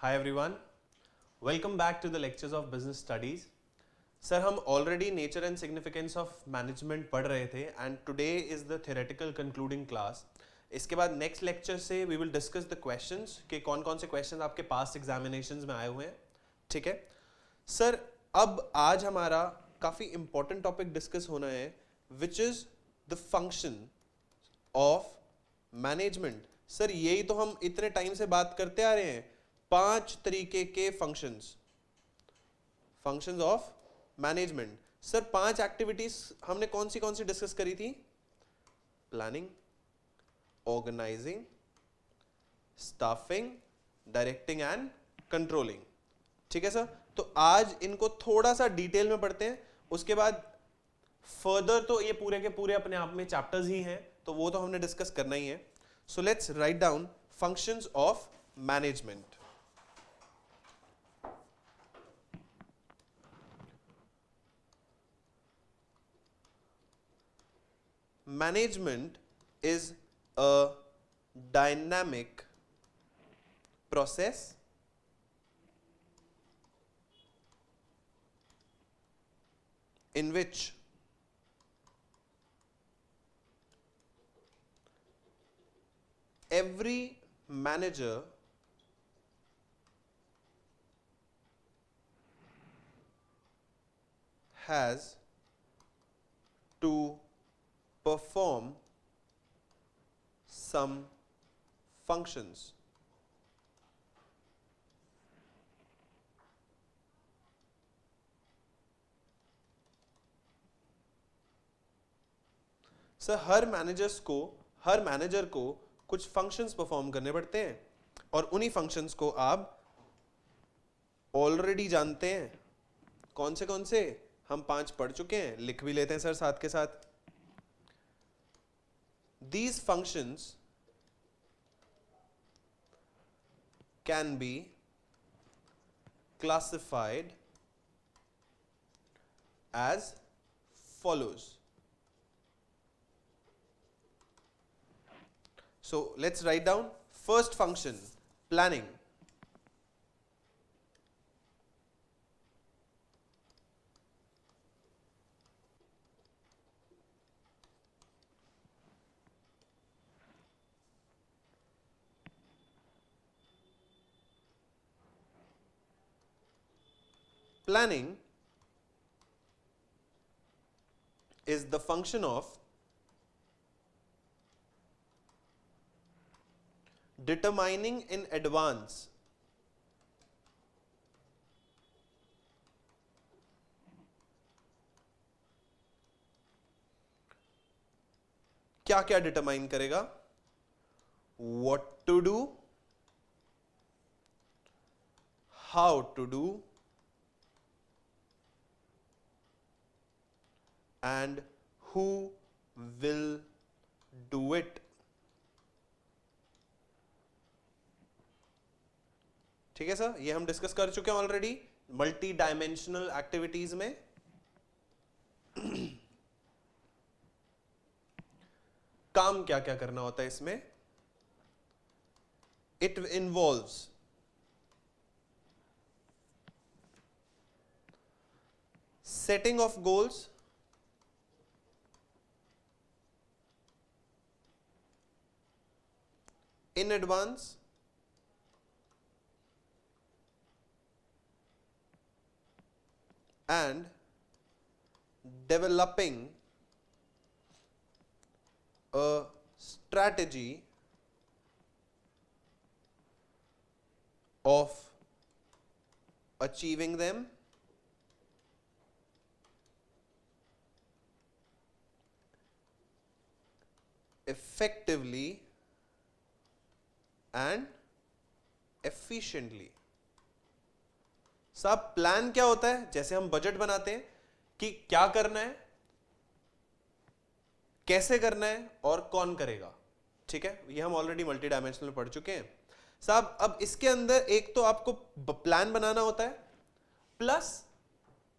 Hi everyone, welcome back to the lectures of business studies. Sir हम already nature and significance of management पढ़ रहे थे and today is the theoretical concluding class. इसके बाद next lecture से we will discuss the questions कि कौन कौन से क्वेश्चंस आपके पास्ट एग्जामिनेशंस में आए हुए हैं. ठीक है सर, अब आज हमारा काफ़ी इंपॉर्टेंट टॉपिक डिस्कस होना है which is the function of management. Sir यही तो हम इतने टाइम से बात करते आ रहे हैं, 5 तरीके के functions of management. Sir 5 activities हमने कौन सी डिस्कस करी थी? Planning, organizing, staffing, directing and controlling. ठीक है सर, तो आज इनको थोड़ा सा डिटेल में पढ़ते हैं. उसके बाद फर्दर तो ये पूरे के पूरे अपने आप में चैप्टर्स ही हैं, तो वो तो हमने डिस्कस करना ही है. So let's write down functions of management. Management is a dynamic process in which every manager has to perform some functions. Sir her manager को कुछ फंक्शंस परफॉर्म करने पड़ते हैं और उन्हीं फंक्शंस को आप ऑलरेडी जानते हैं. कौन से हम 5 पढ़ चुके हैं, लिख भी लेते हैं सर साथ के साथ. These functions can be classified as follows. So let's write down first function, planning. Planning is the function of determining in advance क्या क्या डिटरमाइन करेगा? What to do, how to do, and who will do it. ठीक है sir, ये हम discuss कर चुके हैं ऑलरेडी मल्टी डायमेंशनल एक्टिविटीज में. काम क्या क्या करना होता है इसमें? It involves setting of goals, in advance, and developing a strategy of achieving them effectively and efficiently. साहब प्लान क्या होता है? जैसे हम बजट बनाते हैं कि क्या करना है, कैसे करना है और कौन करेगा. ठीक है, ये हम ऑलरेडी मल्टी डायमेंशनल पढ़ चुके हैं साहब. अब इसके अंदर एक तो आपको प्लान बनाना होता है प्लस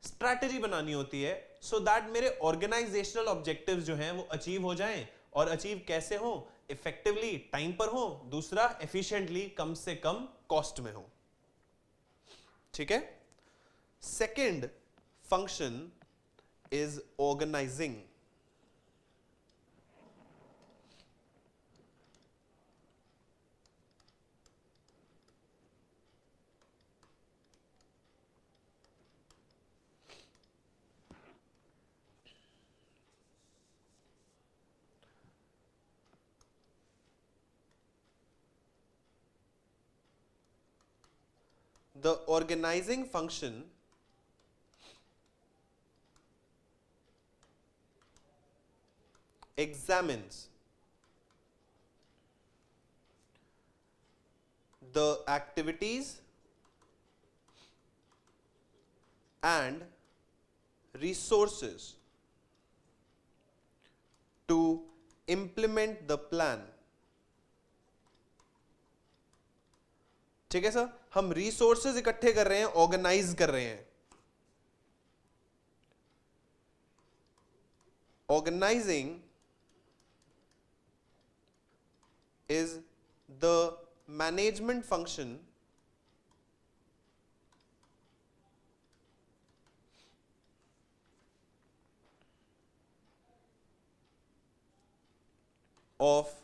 स्ट्रैटेजी बनानी होती है सो दैट मेरे ऑर्गेनाइजेशनल ऑब्जेक्टिव्स जो हैं वो अचीव हो जाएं. और अचीव कैसे हो? इफेक्टिवली, टाइम पर हो. दूसरा एफिशिएंटली, कम से कम कॉस्ट में हो. ठीक है. Second function is organizing. The organizing function examines the activities and resources to implement the plan. ठीक है सर, हम रिसोर्सेज इकट्ठे कर रहे हैं, ऑर्गेनाइज कर रहे हैं. Organizing is the management function of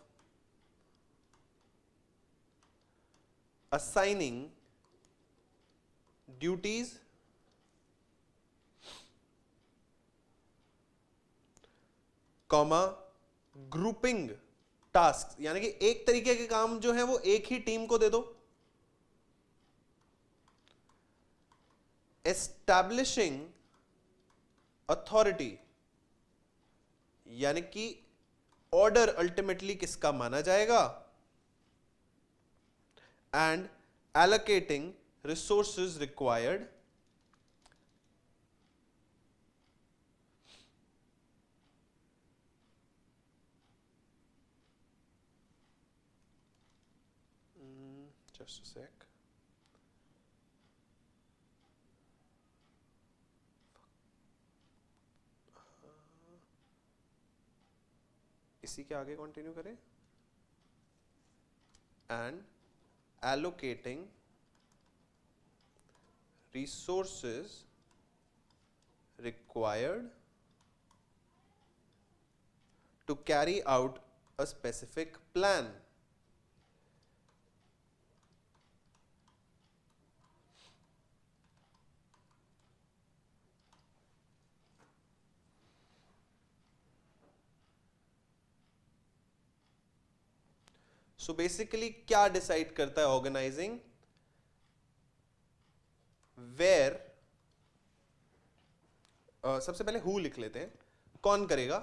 assigning duties comma grouping task, यानी कि एक तरीके के काम जो है वो एक ही टीम को दे दो. एस्टैब्लिशिंग अथॉरिटी, यानी कि ऑर्डर अल्टीमेटली किसका माना जाएगा. And allocating resources required just a sec. इसी के आगे कंटिन्यू करें. And allocating resources required to carry out a specific plan. So basically क्या डिसाइड करता है ऑर्गेनाइजिंग, वेयर सबसे पहले हु लिख लेते हैं, कौन करेगा.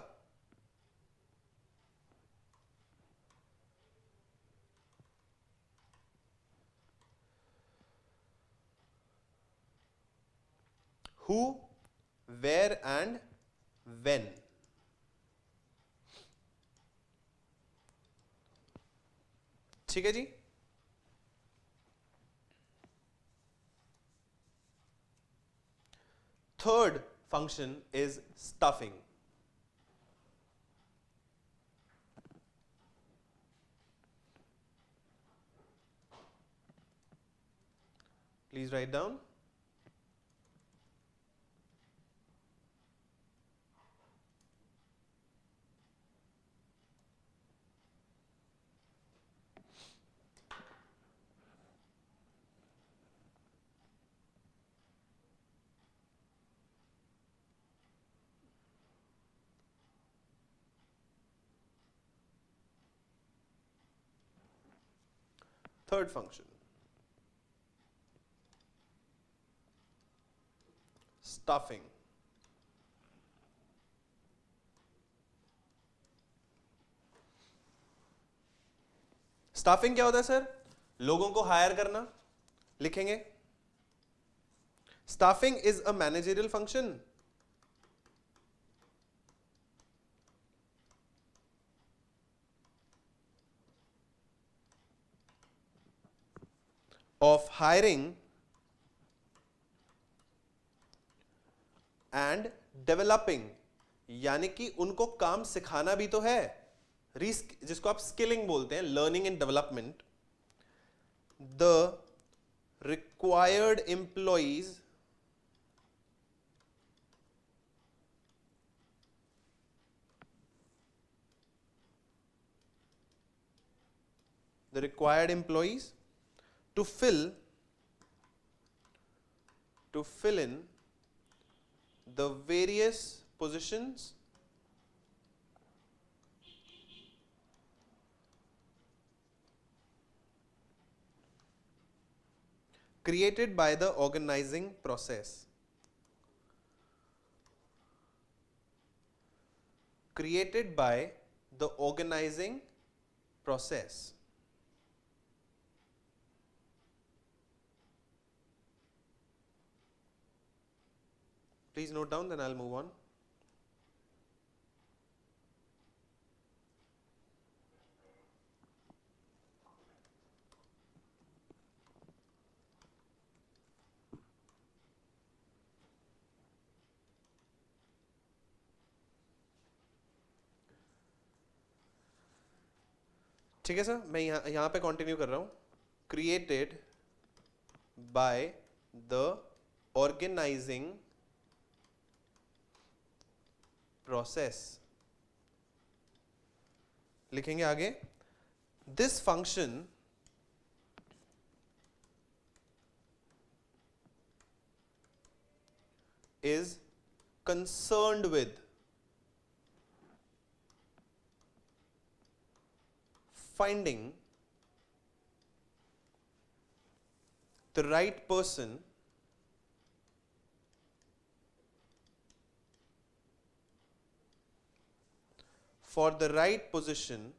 Who, where and when. ठीक है जी. Third function is stuffing. Please write down. Third function, stuffing. Staffing क्या होता है सर? लोगों को हायर करना. लिखेंगे staffing is a managerial function of hiring and developing, यानी कि उनको काम सिखाना भी तो है, जिसको आप स्किलिंग बोलते हैं, learning and development, the required employees to fill in the various positions created by the organizing process. Created by the organizing process. Please note down, then I'll move on. ठीक है सर, मैं यहाँ पे continue कर रहा हूँ. Created by the organizing process. लिखेंगे आगे. This function is concerned with finding the right person for the right position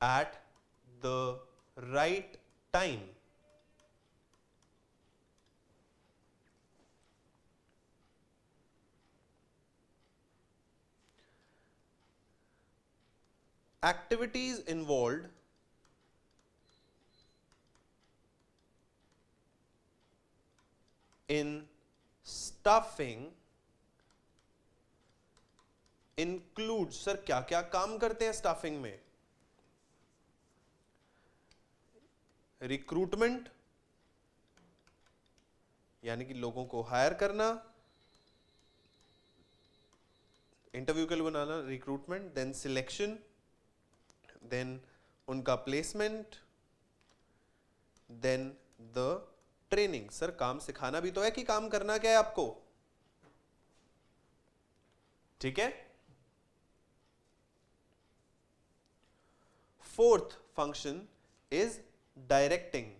at the right time. Activities involved in staffing includes, sir क्या क्या काम करते हैं स्टाफिंग में? रिक्रूटमेंट यानी कि लोगों को हायर करना, इंटरव्यू के लिए बनाना, रिक्रूटमेंट, देन सिलेक्शन, देन उनका placement, then the training. Sir काम सिखाना भी तो है कि काम करना क्या है आपको? ठीक है. Fourth function is directing.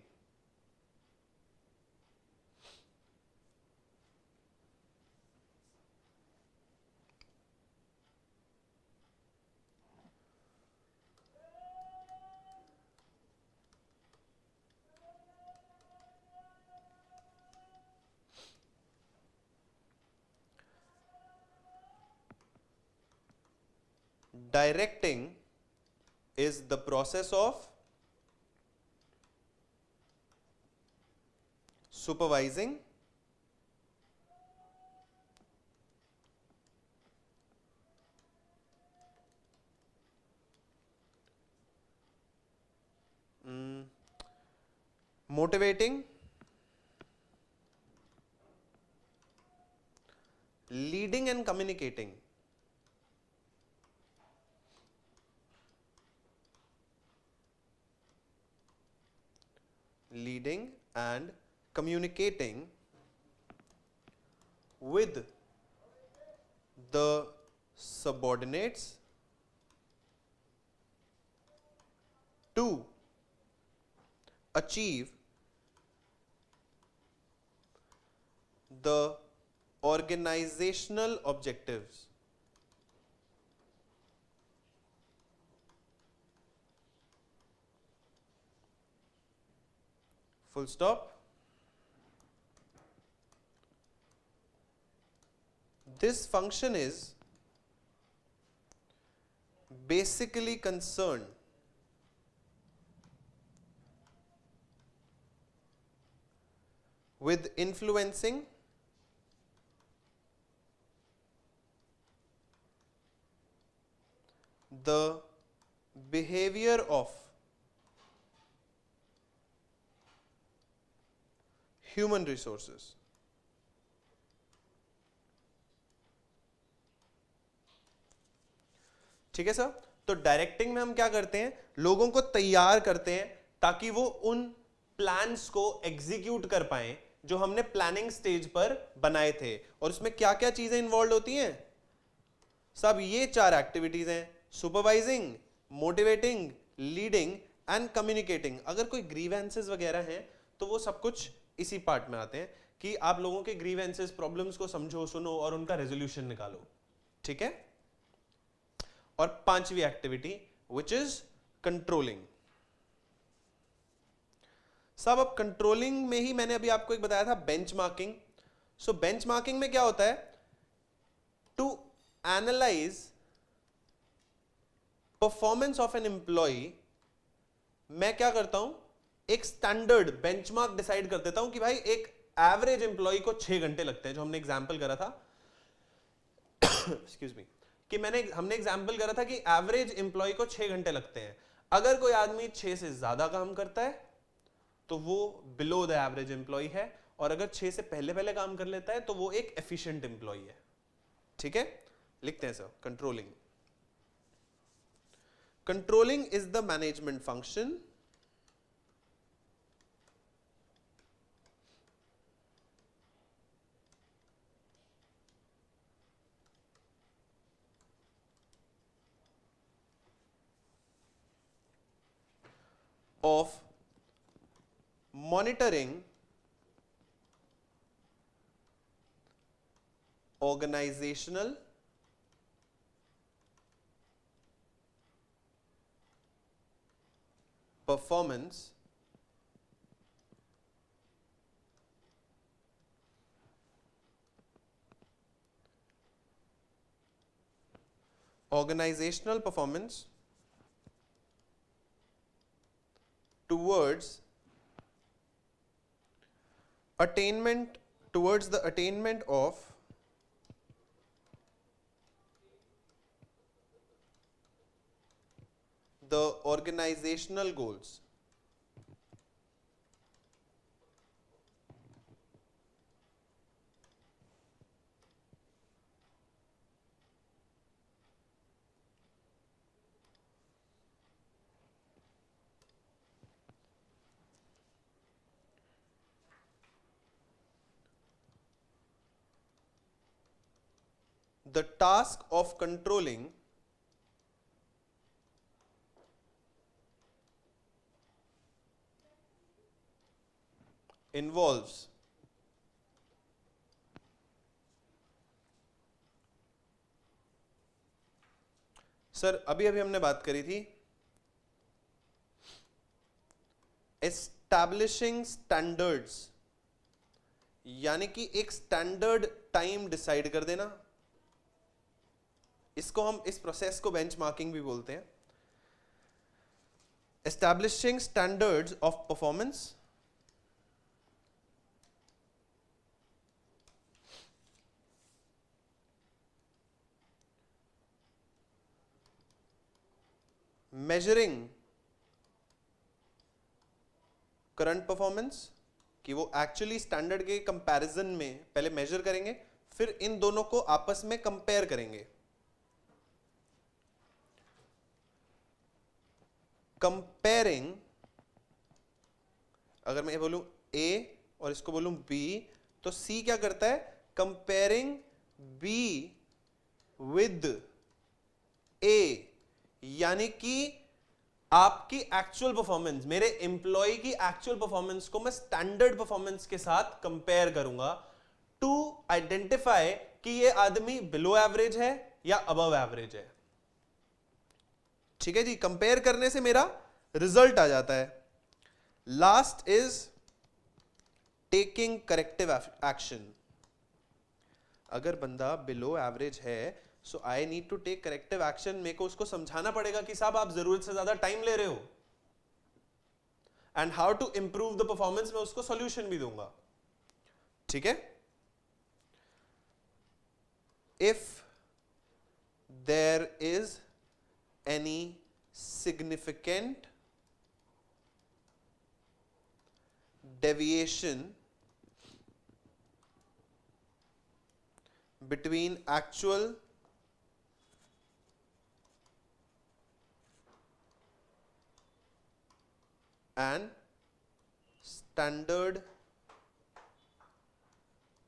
Directing is the process of supervising, motivating, leading and communicating. Leading and communicating with the subordinates to achieve the organizational objectives. Full stop. This function is basically concerned with influencing the behavior of human resources. ठीक है sir. तो directing में हम क्या करते हैं, लोगों को तैयार करते हैं ताकि वो उन प्लान्स को एग्जीक्यूट कर पाए जो हमने प्लानिंग स्टेज पर बनाए थे। और उसमें क्या क्या चीजें इन्वॉल्व होती हैं, सब ये 4 एक्टिविटीज हैं, supervising, motivating, leading and communicating. अगर कोई ग्रीवेंसेस वगैरह हैं तो वो सब कुछ इसी पार्ट में आते हैं कि आप लोगों के ग्रीवेंसेस, प्रॉब्लम्स को समझो, सुनो और उनका रेजोल्यूशन निकालो। ठीक है। और 5वीं एक्टिविटी विच इज कंट्रोलिंग। सब अब कंट्रोलिंग में ही मैंने अभी आपको एक बताया था बेंचमार्किंग। सो बेंचमार्किंग में क्या होता है, to analyse performance of an employee, मैं क्या करता हूं, एक स्टैंडर्ड बेंचमार्क डिसाइड कर देता हूं कि भाई एक एवरेज एम्प्लॉय को 6 घंटे लगते हैं, जो हमने एग्जांपल करा था एक्सक्यूज मी, कि हमने एग्जांपल करा था कि एवरेज एम्प्लॉय को 6 घंटे लगते हैं। अगर कोई आदमी 6 से ज्यादा काम करता है तो वो बिलो द एवरेज एम्प्लॉय है, और अगर 6 से पहले पहले काम कर लेता है तो वो एक एफिशिएंट एम्प्लॉय है। ठीक है, लिखते हैं sir. Controlling, controlling is the management function of monitoring organizational performance towards the attainment of the organizational goals. The task of controlling involves sir अभी हमने बात करी थी एस्टैब्लिशिंग स्टैंडर्ड्स, यानी कि एक स्टैंडर्ड टाइम डिसाइड कर देना। इसको हम, इस प्रोसेस को बेंचमार्किंग भी बोलते हैं। Establishing standards of performance, measuring current performance, कि वो एक्चुअली स्टैंडर्ड के कंपैरिजन में पहले मेजर करेंगे, फिर इन दोनों को आपस में कंपेयर करेंगे। कंपेयरिंग, अगर मैं बोलूं ए और इसको बोलूं बी, तो सी क्या करता है, कंपेयरिंग बी विद ए, यानी कि आपकी एक्चुअल परफॉर्मेंस, मेरे एम्प्लॉय की एक्चुअल परफॉर्मेंस को मैं स्टैंडर्ड परफॉर्मेंस के साथ कंपेयर करूंगा टू आइडेंटिफाई कि ये आदमी बिलो एवरेज है या अबव एवरेज है। ठीक है जी, कंपेयर करने से मेरा रिजल्ट आ जाता है। Last is taking corrective action. अगर बंदा बिलो एवरेज है, so I need to take corrective action. मेरे को उसको समझाना पड़ेगा कि साहब आप जरूरत से ज्यादा टाइम ले रहे हो, and how to improve the performance, मैं उसको सॉल्यूशन भी दूंगा। ठीक है, if there is any significant deviation between actual and standard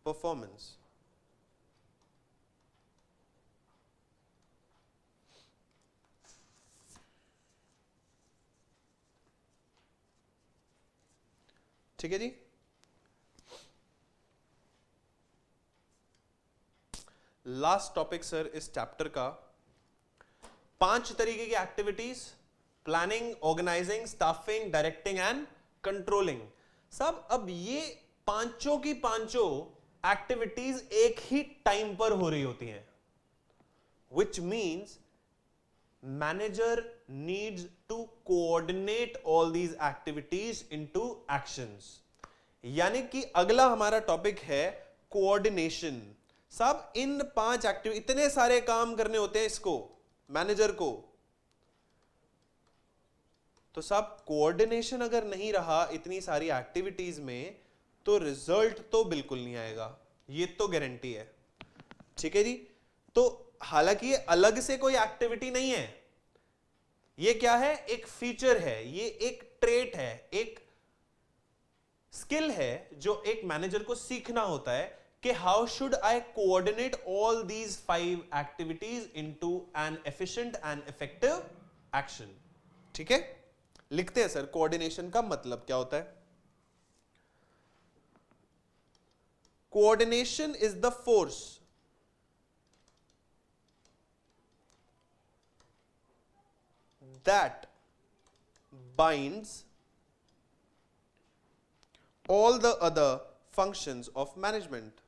performance. ठीक है जी। लास्ट टॉपिक सर इस चैप्टर का, 5 तरीके की activities: planning, organizing, staffing, directing and controlling. सब अब ये पांचों की पांचों एक्टिविटीज एक ही टाइम पर हो रही होती हैं, which means manager needs to coordinate all these activities into actions। यानी कि अगला हमारा टॉपिक है कोऑर्डिनेशन। सब इन 5 एक्टिविटी, इतने सारे काम करने होते हैं इसको, मैनेजर को, तो सब कोऑर्डिनेशन अगर नहीं रहा इतनी सारी एक्टिविटीज में तो रिजल्ट तो बिल्कुल नहीं आएगा, ये तो गारंटी है। ठीक है जी। तो हालांकि ये अलग से कोई एक्टिविटी नहीं है, ये क्या है, एक फीचर है, ये एक ट्रेट है, एक स्किल है जो एक मैनेजर को सीखना होता है कि how should I coordinate all these 5 activities into an efficient and effective action. ठीक है, लिखते हैं सर कोऑर्डिनेशन का मतलब क्या होता है। Coordination is the force that binds all the other functions of management।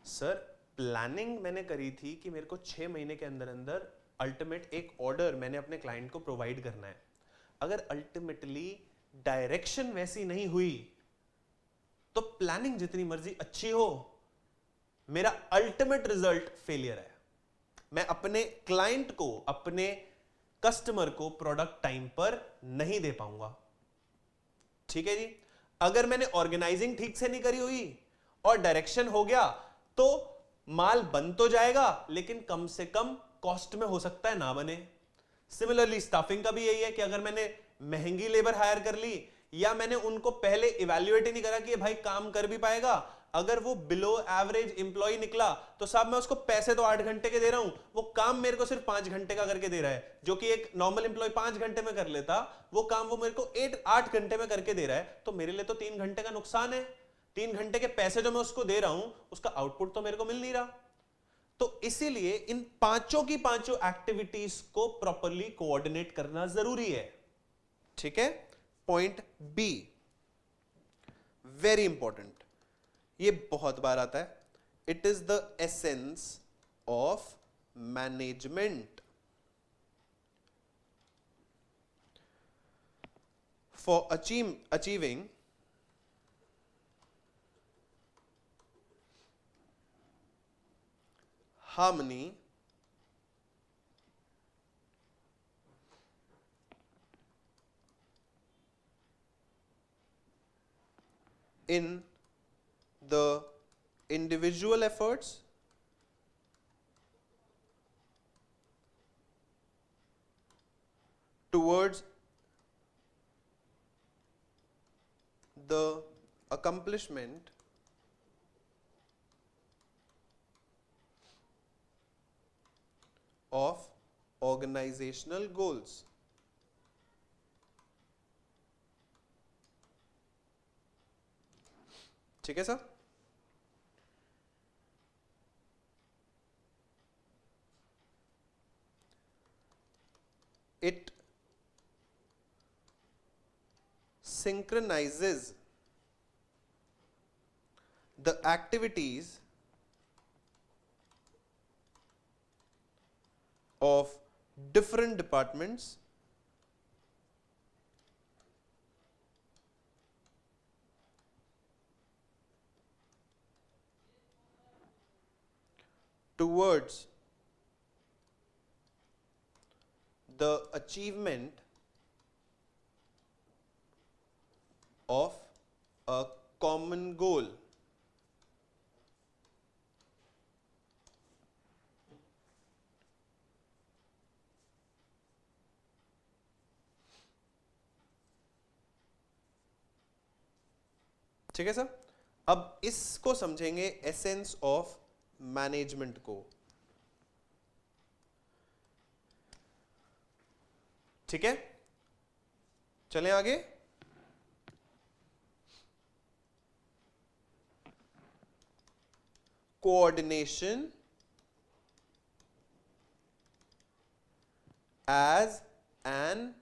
Sir planning मैंने करी थी कि मेरे को 6 महीने के अंदर अंदर अल्टीमेट एक ऑर्डर मैंने अपने क्लाइंट को प्रोवाइड करना है। अगर अल्टीमेटली डायरेक्शन वैसी नहीं हुई तो प्लानिंग जितनी मर्जी अच्छी हो, मेरा अल्टीमेट रिजल्ट फेलियर है। मैं अपने क्लाइंट को, अपने कस्टमर को प्रोडक्ट टाइम पर नहीं दे पाऊंगा। ठीक है जी। अगर मैंने ऑर्गेनाइजिंग ठीक से नहीं करी हुई और डायरेक्शन हो गया तो माल बन तो जाएगा लेकिन कम से कम कॉस्ट में हो सकता है ना बने। सिमिलरली स्टाफिंग का भी यही है कि अगर मैंने महंगी लेबर हायर कर ली या मैंने उनको पहले इवैल्यूएट ही नहीं करा कि ये भाई काम कर भी पाएगा, अगर वो बिलो एवरेज इंप्लॉय निकला तो साहब मैं उसको पैसे तो 8 घंटे के दे रहा हूं, वो काम मेरे को सिर्फ 5 घंटे का करके दे रहा है। जो कि एक नॉर्मल इंप्लॉय 5 घंटे में कर लेता, वो काम वो मेरे को 8 घंटे में करके दे रहा है, तो मेरे लिए तो 3 घंटे का नुकसान है। 3 घंटे के पैसे जो मैं उसको दे रहा हूं उसका आउटपुट तो मेरे को मिल नहीं रहा। तो इसीलिए इन पांचों की पांचों एक्टिविटीज को प्रॉपरली कोऑर्डिनेट करना जरूरी है। ठीक है। पॉइंट बी, वेरी इंपॉर्टेंट, ये बहुत बार आता है। It is the essence of management. For achieving harmony in the individual efforts towards the accomplishment of organizational goals। ठीक है sir. It synchronizes the activities of different departments towards the achievement of a common goal. ठीक है sir. अब इसको समझेंगे essence of management को। ठीक है, चलें आगे। Coordination as an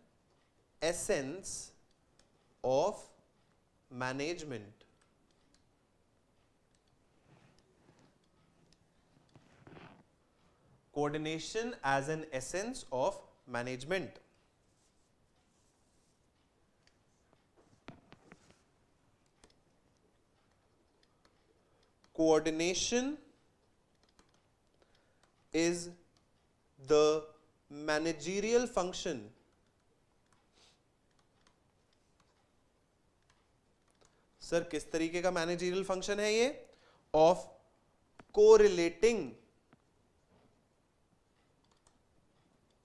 essence of management. Coordination as an essence of management. Coordination is the managerial function sir किस तरीके का मैनेजरियल फंक्शन है ये? Of correlating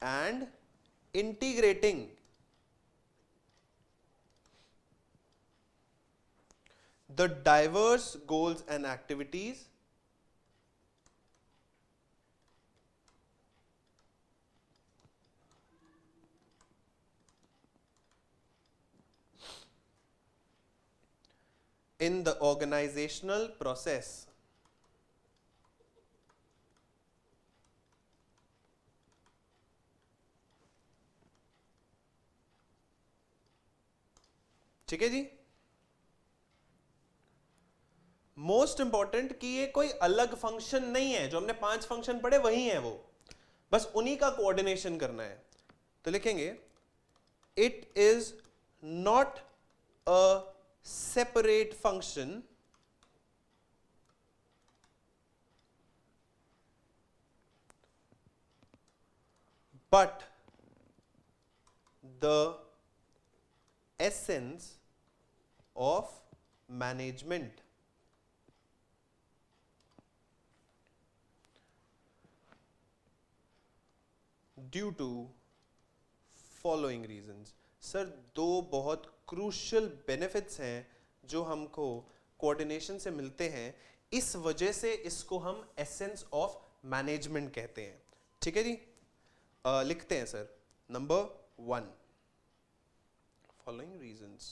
and integrating the diverse goals and activities in the organizational process. ठीक है जी। Most important कि ये कोई अलग फंक्शन नहीं है, जो हमने 5 फंक्शन पढ़े वही है वो, बस उन्हीं का कोऑर्डिनेशन करना है। तो लिखेंगे it is not a separate function but the essence of management. Due to following reasons. Sir दो बहुत क्रूशियल बेनिफिट्स हैं जो हमको कोऑर्डिनेशन से मिलते हैं, इस वजह से इसको हम एसेंस ऑफ मैनेजमेंट कहते हैं। ठीक है जी। लिखते हैं sir number 1, following reasons.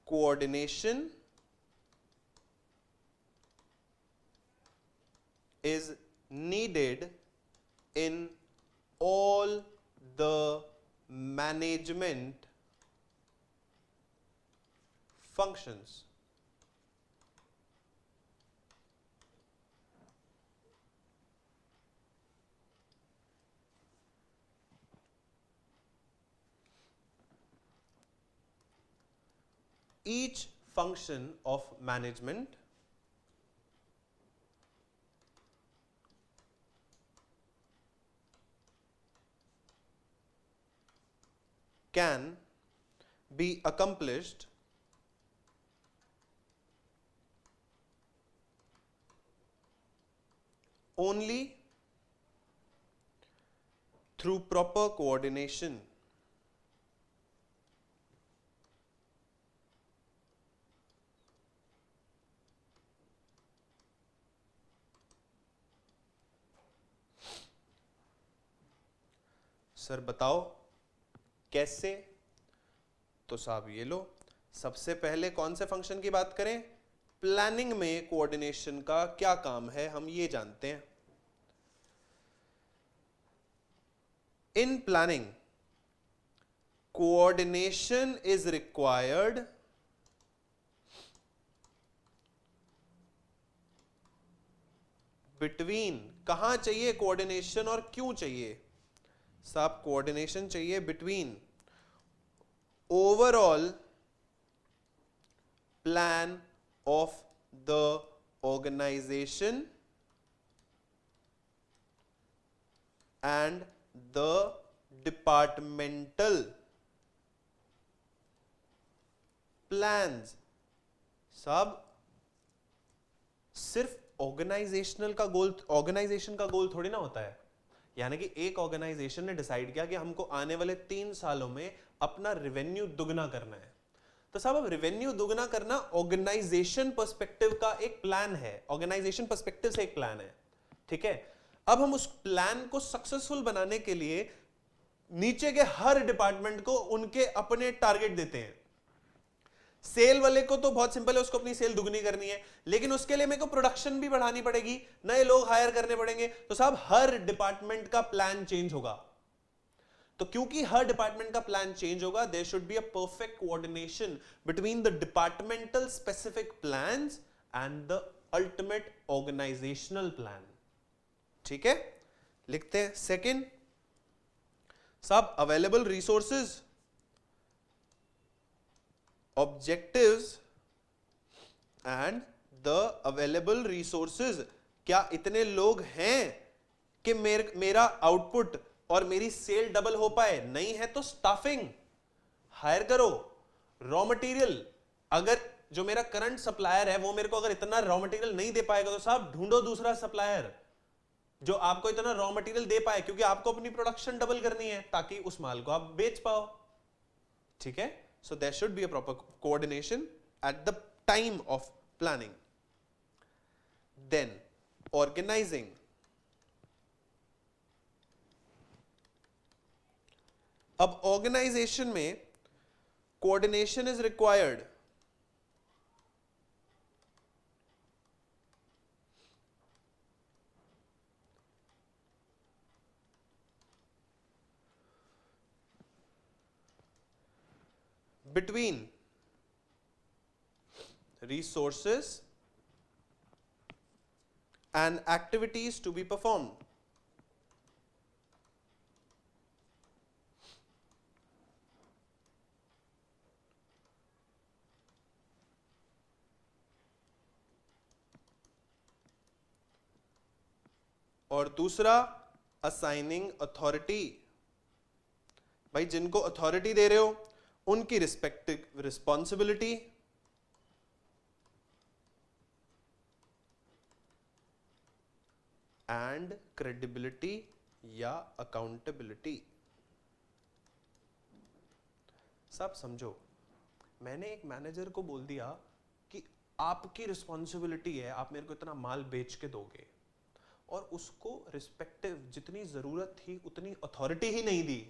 Coordination is needed in all the management functions. Each function of management can be accomplished only through proper coordination. Sir बताओ कैसे? तो साहब ये लो, सबसे पहले कौन से फंक्शन की बात करें? प्लानिंग में कोऑर्डिनेशन का क्या काम है हम ये जानते हैं। In planning coordination is required between, कहां चाहिए कोऑर्डिनेशन और क्यों चाहिए साहब? कोऑर्डिनेशन चाहिए between overall plan of the organization and the departmental plans. साहब सिर्फ ऑर्गेनाइजेशन का गोल थोड़ी ना होता है। यानी कि एक ऑर्गेनाइजेशन ने डिसाइड किया कि हमको आने वाले 3 सालों में अपना रेवेन्यू दुगना करना है, तो साहब अब रेवेन्यू दुगना करना ऑर्गेनाइजेशन पर्सपेक्टिव का एक प्लान है, ऑर्गेनाइजेशन पर्सपेक्टिव से एक प्लान है, ठीक है। अब हम उस प्लान को सक्सेसफुल बनाने के लिए नीचे के हर डिपार्टमेंट को उनके अपने टारगेट देते हैं। सेल वाले को तो बहुत सिंपल है, उसको अपनी सेल दुगनी करनी है, लेकिन उसके लिए मेरे को प्रोडक्शन भी बढ़ानी पड़ेगी, नए लोग हायर करने पड़ेंगे, तो साहब हर डिपार्टमेंट का प्लान चेंज होगा। तो क्योंकि हर डिपार्टमेंट का प्लान चेंज होगा, there should be a perfect coordination between the departmental specific plans and the ultimate organizational plan. ठीक है, लिखते हैं सेकंड साहब, available resources, objectives and the available resources। क्या इतने लोग हैं कि मेरा आउटपुट और मेरी सेल डबल हो पाए? नहीं है तो स्टाफिंग हायर करो। रॉ मटेरियल, अगर जो मेरा करंट सप्लायर है वो मेरे को अगर इतना रॉ मटेरियल नहीं दे पाएगा तो साहब ढूंढो दूसरा सप्लायर जो आपको इतना रॉ मटेरियल दे पाए, क्योंकि आपको अपनी प्रोडक्शन डबल करनी है ताकि उस माल को आप बेच पाओ। ठीक है, so there should be a proper coordination at the time of planning. Then organizing, अब ऑर्गेनाइजेशन में coordination is required between resources and activities to be performed। और दूसरा असाइनिंग अथॉरिटी, भाई जिनको अथॉरिटी दे रहे हो उनकी रिस्पेक्टिव रिस्पॉन्सिबिलिटी एंड क्रेडिबिलिटी या अकाउंटेबिलिटी। सब समझो, मैंने एक मैनेजर को बोल दिया कि आपकी रिस्पॉन्सिबिलिटी है, आप मेरे को इतना माल बेच के दोगे, और उसको रिस्पेक्टिव जितनी जरूरत थी उतनी अथॉरिटी ही नहीं दी,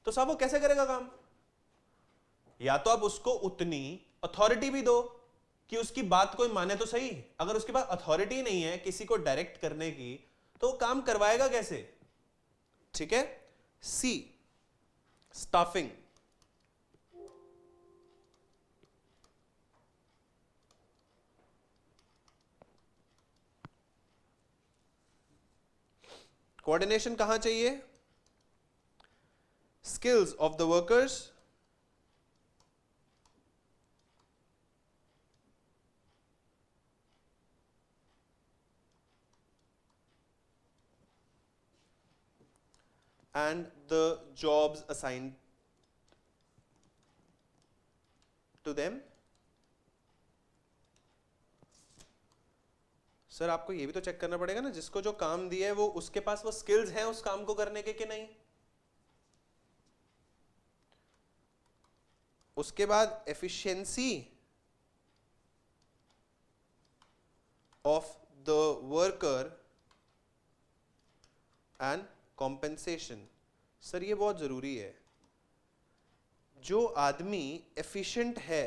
तो साहब वो कैसे करेगा काम? या तो आप उसको उतनी अथॉरिटी भी दो कि उसकी बात कोई माने तो सही। अगर उसके पास अथॉरिटी नहीं है किसी को डायरेक्ट करने की तो वो काम करवाएगा कैसे? ठीक है, सी स्टाफिंग, कोऑर्डिनेशन कहां चाहिए? Skills of the workers and the jobs assigned to them। Sir आपको ये भी तो चेक करना पड़ेगा ना, जिसको जो काम दिया है वो उसके पास वो स्किल्स हैं उस काम को करने के कि नहीं। उसके बाद efficiency of the worker and compensation. Sir ये बहुत जरूरी है, जो आदमी एफिशिएंट है,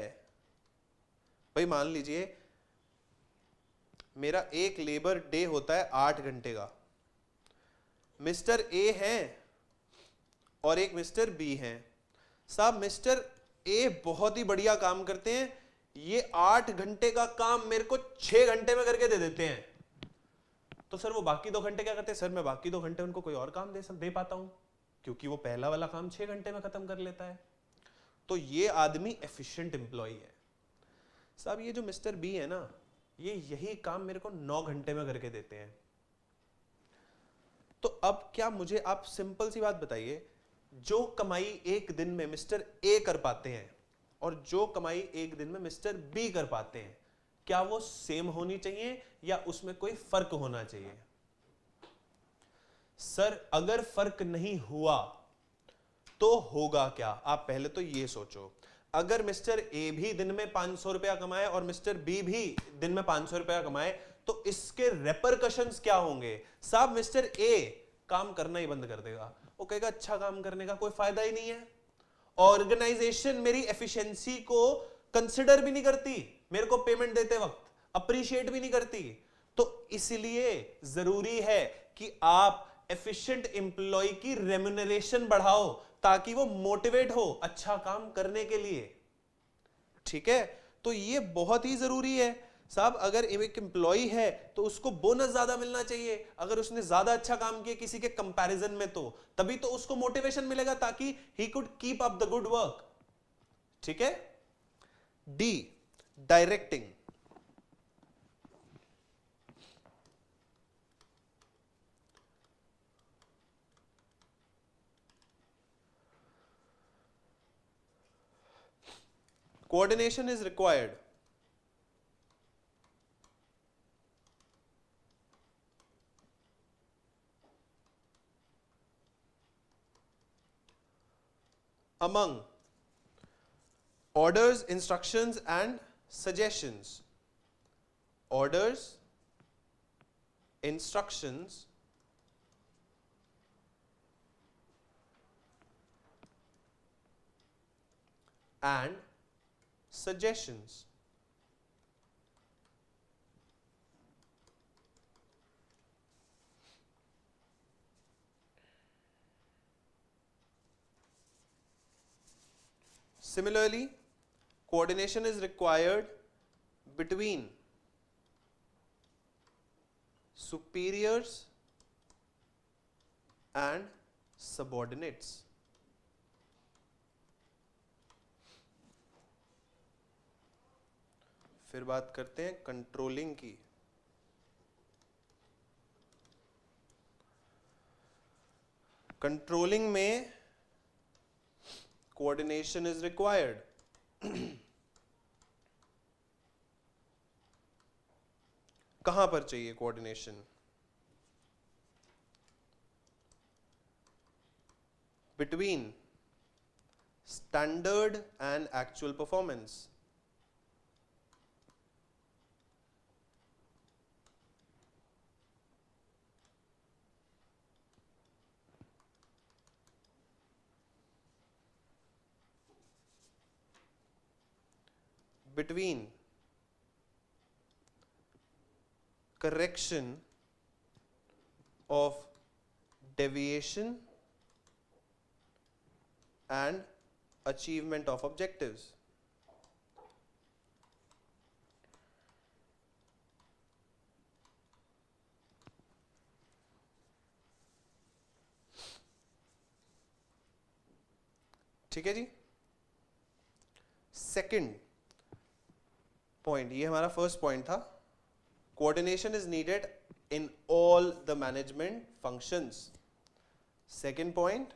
भाई मान लीजिए मेरा एक लेबर डे होता है 8 घंटे का, मिस्टर ए है और एक मिस्टर बी है। साहब मिस्टर ए बहुत ही बढ़िया काम करते हैं, ये 8 घंटे का काम मेरे को 6 घंटे में करके दे देते हैं, तो सर वो बाकी 2 घंटे क्या करते हैं? सर मैं बाकी 2 घंटे उनको कोई और काम दे पाता हूं, क्योंकि वो पहला वाला काम 6 घंटे में खत्म कर लेता है। तो ये आदमी एफिशिएंट एम्प्लॉय है। साहब ये जो मिस्टर बी है ना, ये यही काम मेरे को 9 घंटे में करके देते हैं। तो अब क्या मुझे आप सिंपल सी बात बताइए, जो कमाई एक दिन में मिस्टर ए कर पाते हैं और जो कमाई एक दिन में मिस्टर बी कर पाते हैं, क्या वो सेम होनी चाहिए या उसमें कोई फर्क होना चाहिए? सर अगर फर्क नहीं हुआ तो होगा क्या? आप पहले तो ये सोचो, अगर मिस्टर ए भी दिन में 500 रुपया कमाए और मिस्टर बी भी दिन में 500 रुपया कमाए, तो इसके रेपरकशंस क्या होंगे? साहब मिस्टर ए काम करना ही बंद कर देगा, वो कहेगा अच्छा काम करने का कोई फायदा ही नहीं है, ऑर्गेनाइजेशन मेरी एफिशिएंसी को कंसिडर भी नहीं करती, मेरे को पेमेंट देते वक्त अप्रिशिएट भी नहीं करती। तो इसलिए जरूरी है कि आप एफिशिएंट एम्प्लॉय की रेम्युनरेशन बढ़ाओ ताकि वो मोटिवेट हो अच्छा काम करने के लिए। ठीक है, तो ये बहुत ही जरूरी है साहब। अगर एक एम्प्लॉय है तो उसको बोनस ज्यादा मिलना चाहिए, अगर उसने ज्यादा अच्छा काम किया किसी के कंपैरिजन में, तो तभी तो उसको मोटिवेशन मिलेगा ताकि he could keep up the good work. ठीक है। D, directing. Coordination is required among orders, instructions and suggestions. Orders, instructions and suggestions. Similarly, coordination is required between superiors and subordinates. फिर बात करते हैं कंट्रोलिंग की। Controlling में coordination is required. कहां पर चाहिए coordination? Between standard and actual performance. Between correction of deviation and achievement of objectives. ठीक है जी। सेकंड पॉइंट, ये हमारा फर्स्ट पॉइंट था, coordination is needed in all the management functions. Second point,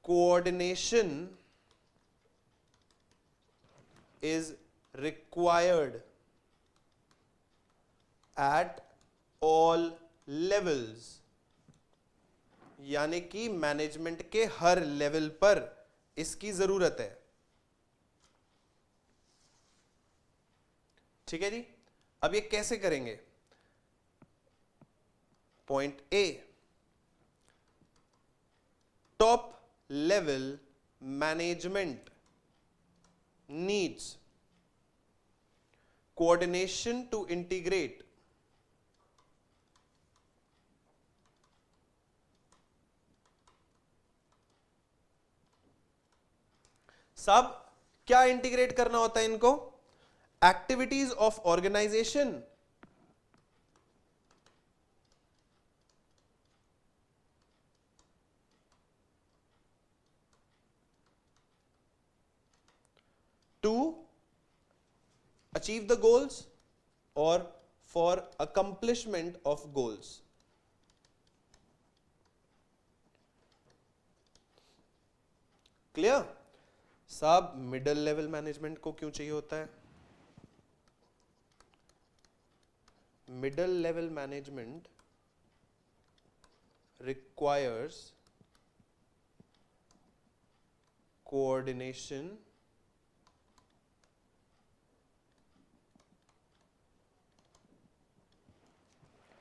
coordination is required at all levels, यानी कि management के हर level पर इसकी जरूरत है। ठीक है जी। अब ये कैसे करेंगे? Point A, top level management needs coordination to integrate साहब क्या इंटीग्रेट करना होता है इनको? activities of organization to achieve the goals or for accomplishment of goals. Clear साहब? मिडिल लेवल मैनेजमेंट को क्यों चाहिए होता है? Middle level management requires coordination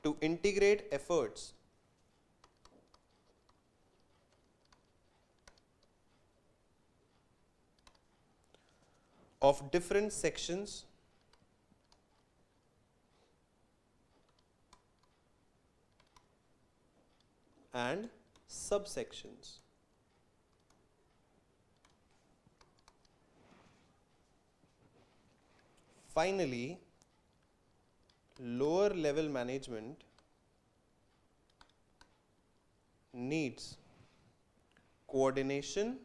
to integrate efforts of different sections and subsections. Finally, lower level management needs coordination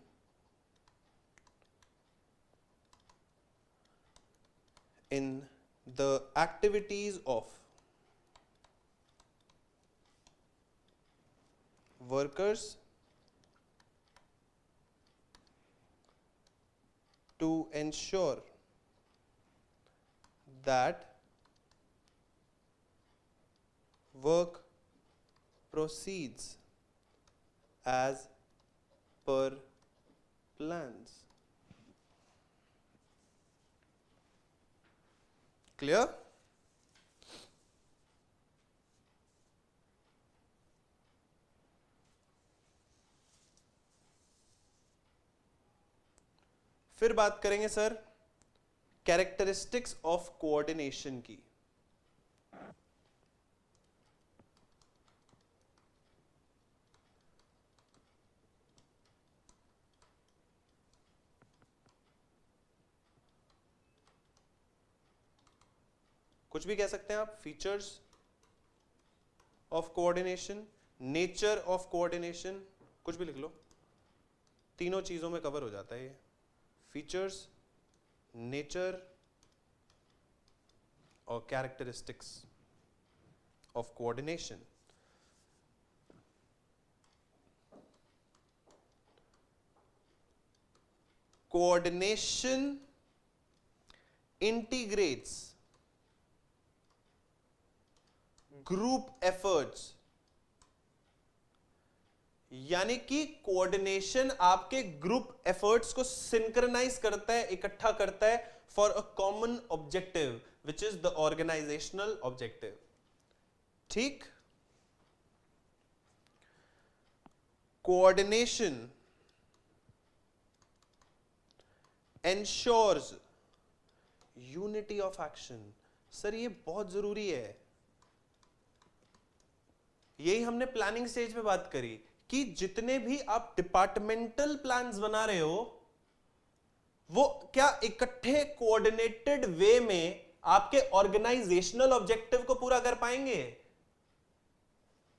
in the activities of workers to ensure that work proceeds as per plans. Clear? फिर बात करेंगे sir characteristics of coordination की. कुछ भी कह सकते हैं आप. Features of coordination, nature of coordination, कुछ भी लिख लो. तीनों चीजों में कवर हो जाता है ये. फीचर्स, नेचर और characteristics of coordination. Coordination integrates group efforts, यानी कि कोऑर्डिनेशन आपके ग्रुप एफर्ट्स को सिंक्रनाइज करता है, इकट्ठा करता है for a common objective which is the organisational objective. ठीक? Coordination ensures unity of action. Sir ये बहुत जरूरी है. यही हमने प्लानिंग स्टेज पे बात करी कि जितने भी आप डिपार्टमेंटल प्लान्स बना रहे हो वो क्या इकट्ठे कोऑर्डिनेटेड वे में आपके ऑर्गेनाइजेशनल ऑब्जेक्टिव को पूरा कर पाएंगे.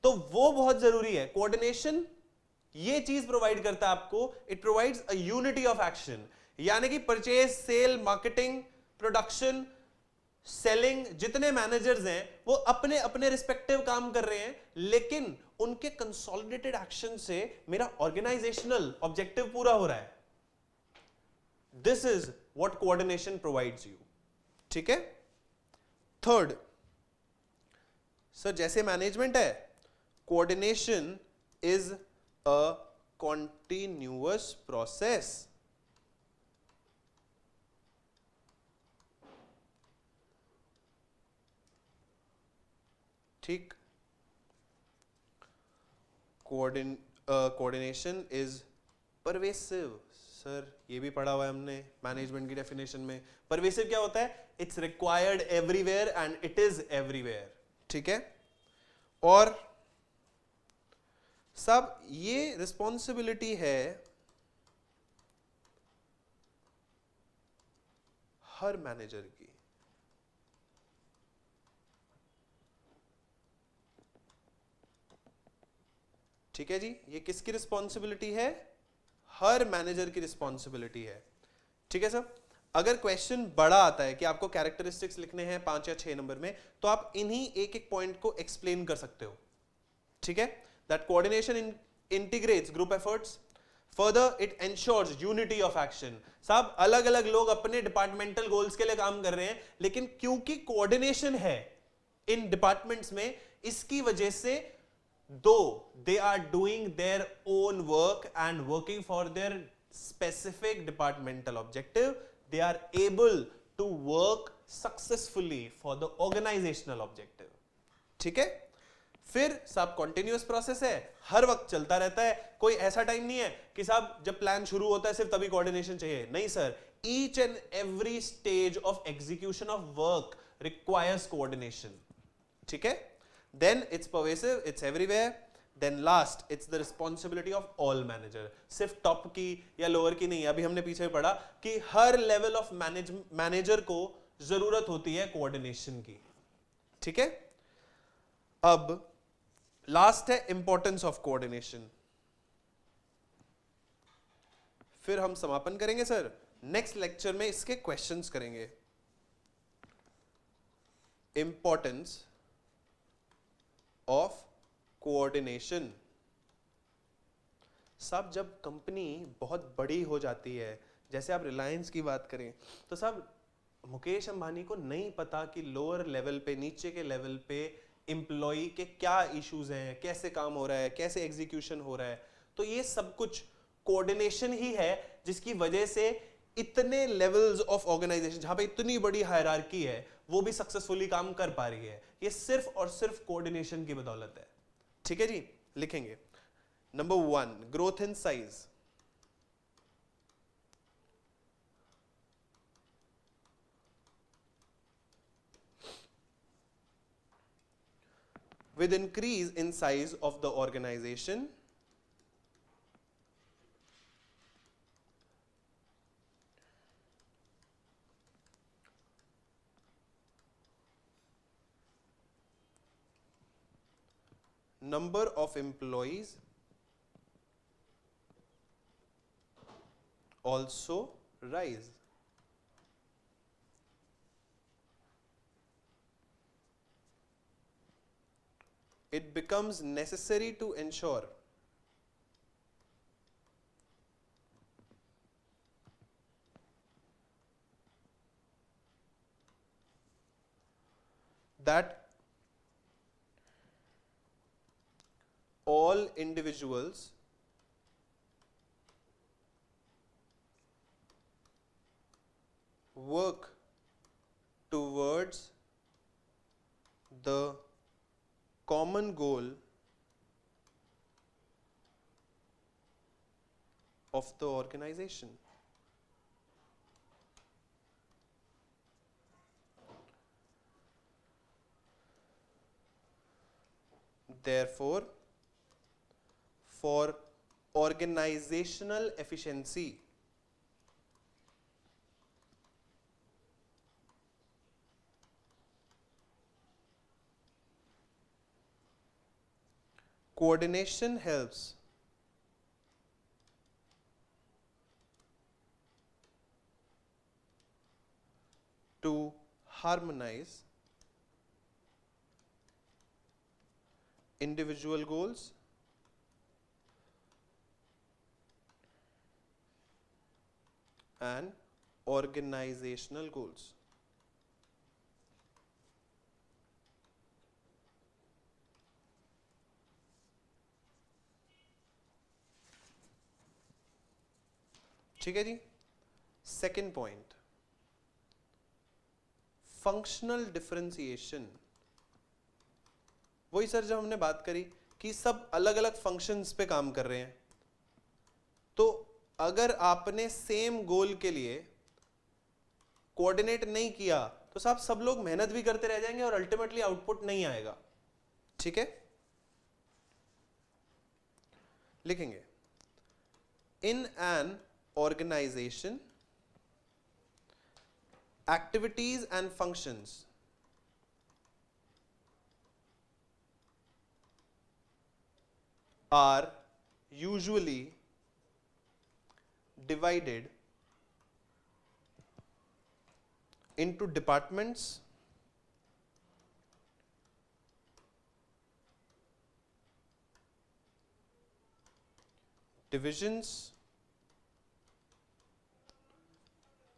तो वो बहुत जरूरी है. कोऑर्डिनेशन ये चीज प्रोवाइड करता है आपको. It provides a unity of action, यानी कि purchase, sale, marketing, production, selling, जितने मैनेजर्स हैं वो अपने अपने रिस्पेक्टिव काम कर रहे हैं, लेकिन उनके कंसोलिडेटेड एक्शन से मेरा ऑर्गेनाइजेशनल ऑब्जेक्टिव पूरा हो रहा है. This is what coordination provides you. ठीक है? थर्ड, सर जैसे मैनेजमेंट है, coordination is a continuous process. ठीक? Coordination is pervasive. सर ये भी पढ़ा हुआ है हमने मैनेजमेंट की डेफिनेशन में. परवेसिव क्या होता है? It's required everywhere and it is everywhere. ठीक है? और सब ये रिस्पॉन्सिबिलिटी है हर मैनेजर की. ठीक है जी, ये किसकी रिस्पॉन्सिबिलिटी है? हर मैनेजर की रिस्पॉन्सिबिलिटी है। ठीक है सर, अगर क्वेश्चन बड़ा आता है कि आपको कैरेक्टरिस्टिक्स लिखने हैं 5 या 6 नंबर में, तो आप इन्हीं एक एक पॉइंट को एक्सप्लेन कर सकते हो। ठीक है, that coordination integrates group efforts, further it ensures unity of action. साहब अलग अलग लोग अपने डिपार्टमेंटल गोल्स के लिए काम कर रहे हैं, लेकिन क्योंकि कोऑर्डिनेशन है इन डिपार्टमेंट्स में, इसकी वजह से though they are doing their own work and working for their specific departmental objective, they are able to work successfully for the organizational objective. ठीक है, फिर साहब कॉन्टिन्यूअस प्रोसेस है, हर वक्त चलता रहता है। कोई ऐसा टाइम नहीं है कि साहब जब प्लान शुरू होता है सिर्फ तभी कोऑर्डिनेशन चाहिए, नहीं sir, each and every stage of execution of work requires coordination. ठीक है, then it's pervasive, it's everywhere. Then last, it's the responsibility of all manager. सिर्फ टॉप की या लोअर की नहीं, अभी हमने पीछे पढ़ा कि हर लेवल ऑफ मैनेजर को जरूरत होती है कोऑर्डिनेशन की। ठीक है, अब लास्ट है इंपॉर्टेंस ऑफ कोऑर्डिनेशन, फिर हम समापन करेंगे सर। नेक्स्ट लेक्चर में इसके क्वेश्चंस करेंगे। Importance of coordination. साहब जब कंपनी बहुत बड़ी हो जाती है, जैसे आप रिलायंस की बात करें, तो साहब मुकेश अंबानी को नहीं पता कि लोअर लेवल पे, नीचे के लेवल पे एम्प्लॉय के क्या इश्यूज हैं, कैसे काम हो रहा है, कैसे एग्जीक्यूशन हो रहा है। तो ये सब कुछ कोऑर्डिनेशन ही है जिसकी वजह से इतने लेवल्स ऑफ ऑर्गेनाइजेशन, जहां पे इतनी बड़ी हायरार्की है, वो भी सक्सेसफुली काम कर पा रही है। ये सिर्फ और सिर्फ कोऑर्डिनेशन की बदौलत है। ठीक है जी, लिखेंगे। Number 1, growth in size. With increase in size of the organization, number of employees also rise. It becomes necessary to ensure that all individuals work towards the common goal of the organization. Therefore, for organizational efficiency, coordination helps to harmonize individual goals and organizational goals. ठीक है जी। Second point, functional differentiation. वही sir जब हमने बात करी कि सब अलग अलग फंक्शंस पे काम कर रहे हैं, तो अगर आपने सेम गोल के लिए कोऑर्डिनेट नहीं किया तो साहब सब लोग मेहनत भी करते रह जाएंगे और अल्टीमेटली आउटपुट नहीं आएगा। ठीक है, लिखेंगे। In an organization, activities and functions are usually divided into departments divisions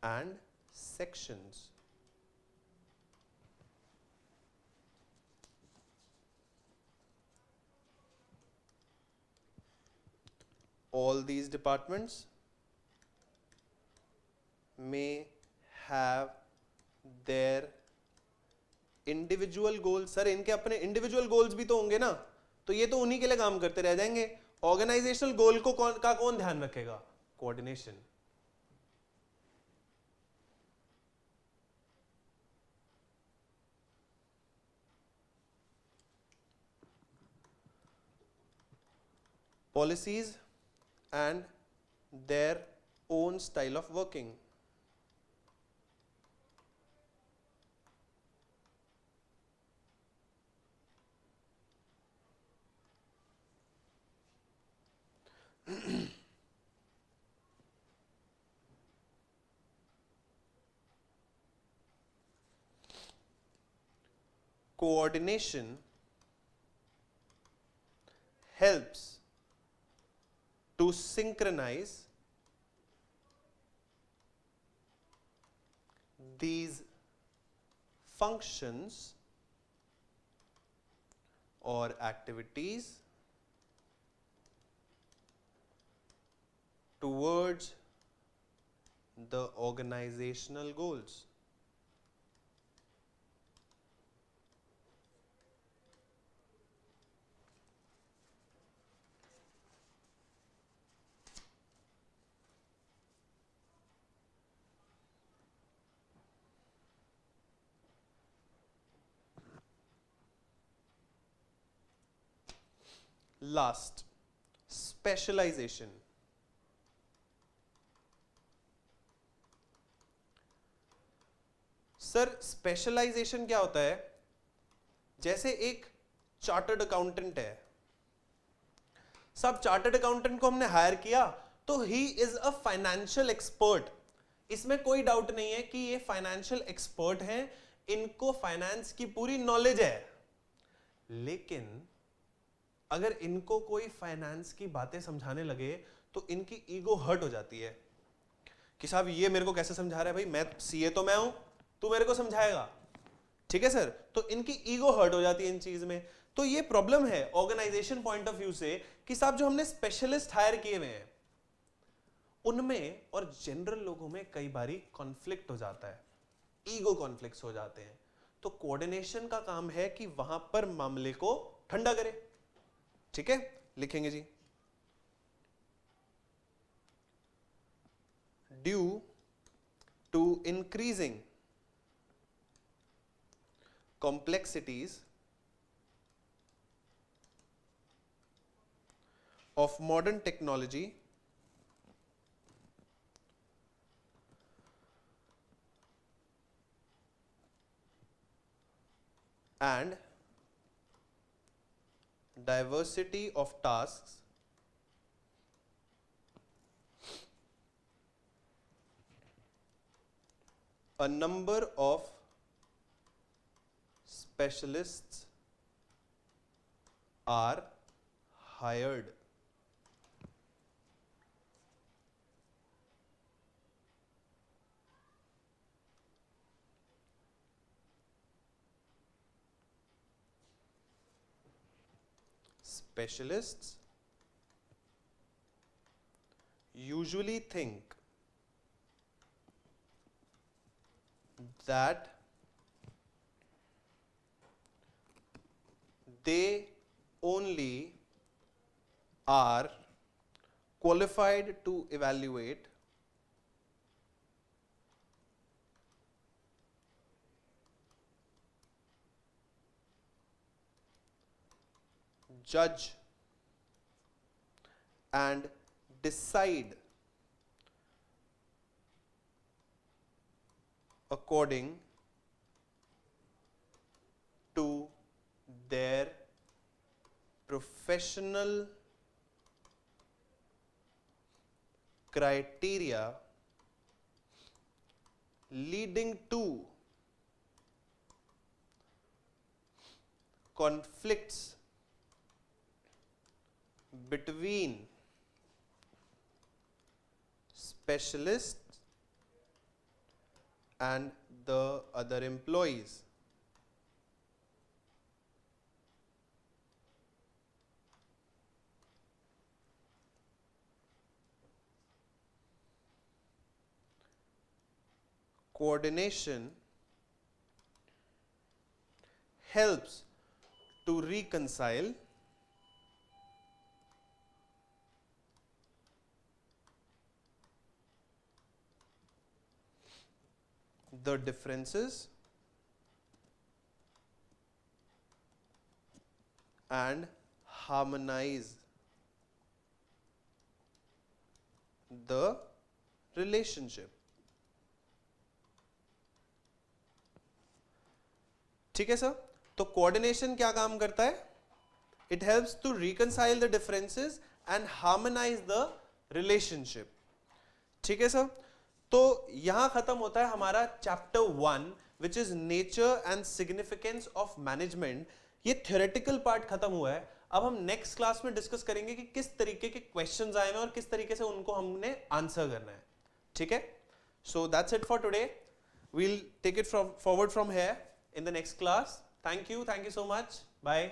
and sections. All these departments may have their individual goal. Sir इनके अपने इंडिविजुअल गोल्स भी तो होंगे ना, तो ये तो उन्हीं के लिए काम करते रह जाएंगे. ऑर्गेनाइजेशनल गोल को कौन ध्यान रखेगा? Coordination. Policies and their own style of working. Coordination helps to synchronize these functions or activities towards the organizational goals. Last, specialization. Sir specialization क्या होता है? जैसे एक चार्टर्ड अकाउंटेंट है, सब चार्टर्ड अकाउंटेंट को हमने हायर किया तो he is a financial expert. इसमें कोई डाउट नहीं है कि ये फाइनेंशियल एक्सपर्ट हैं, इनको फाइनेंस की पूरी नॉलेज है. लेकिन अगर इनको कोई फाइनेंस की बातें समझाने लगे तो इनकी ईगो हर्ट हो जाती है कि साहब ये मेरे को कैसे समझा रहा है, भाई मैं सीए तो मैं हूं, तू मेरे को समझाएगा. ठीक है सर, तो इनकी ईगो हर्ट हो जाती है इन चीज में. तो ये प्रॉब्लम है ऑर्गेनाइजेशन पॉइंट ऑफ व्यू से कि साहब जो हमने स्पेशलिस्ट हायर किए हुए हैं उनमें और जनरल लोगों में कई बारी कॉन्फ्लिक्ट हो जाता है, ईगो कॉन्फ्लिक्ट्स हो जाते हैं. तो कोऑर्डिनेशन का काम है कि वहां पर मामले को ठंडा करे. ठीक है, लिखेंगे जी. Due to increasing complexities of modern technology and diversity of tasks, a number of specialists are hired. Specialists usually think that they only are qualified to evaluate judge and decide according to their professional criteria leading to conflicts between specialists and the other employees. Coordination helps to reconcile the differences and harmonize the relationship. ठीक है sir, तो coordination क्या काम करता है? It helps to reconcile the differences and harmonize the relationship. ठीक है sir, तो यहां खत्म होता है हमारा chapter 1 which is nature and significance of management. ये थ्योरेटिकल पार्ट खत्म हुआ है. अब हम नेक्स्ट क्लास में डिस्कस करेंगे कि किस तरीके के क्वेश्चंस आए हैं और किस तरीके से उनको हमने आंसर करना है. ठीक है, so that's it for today. We'll take it forward from here in the next class. Thank you so much. Bye.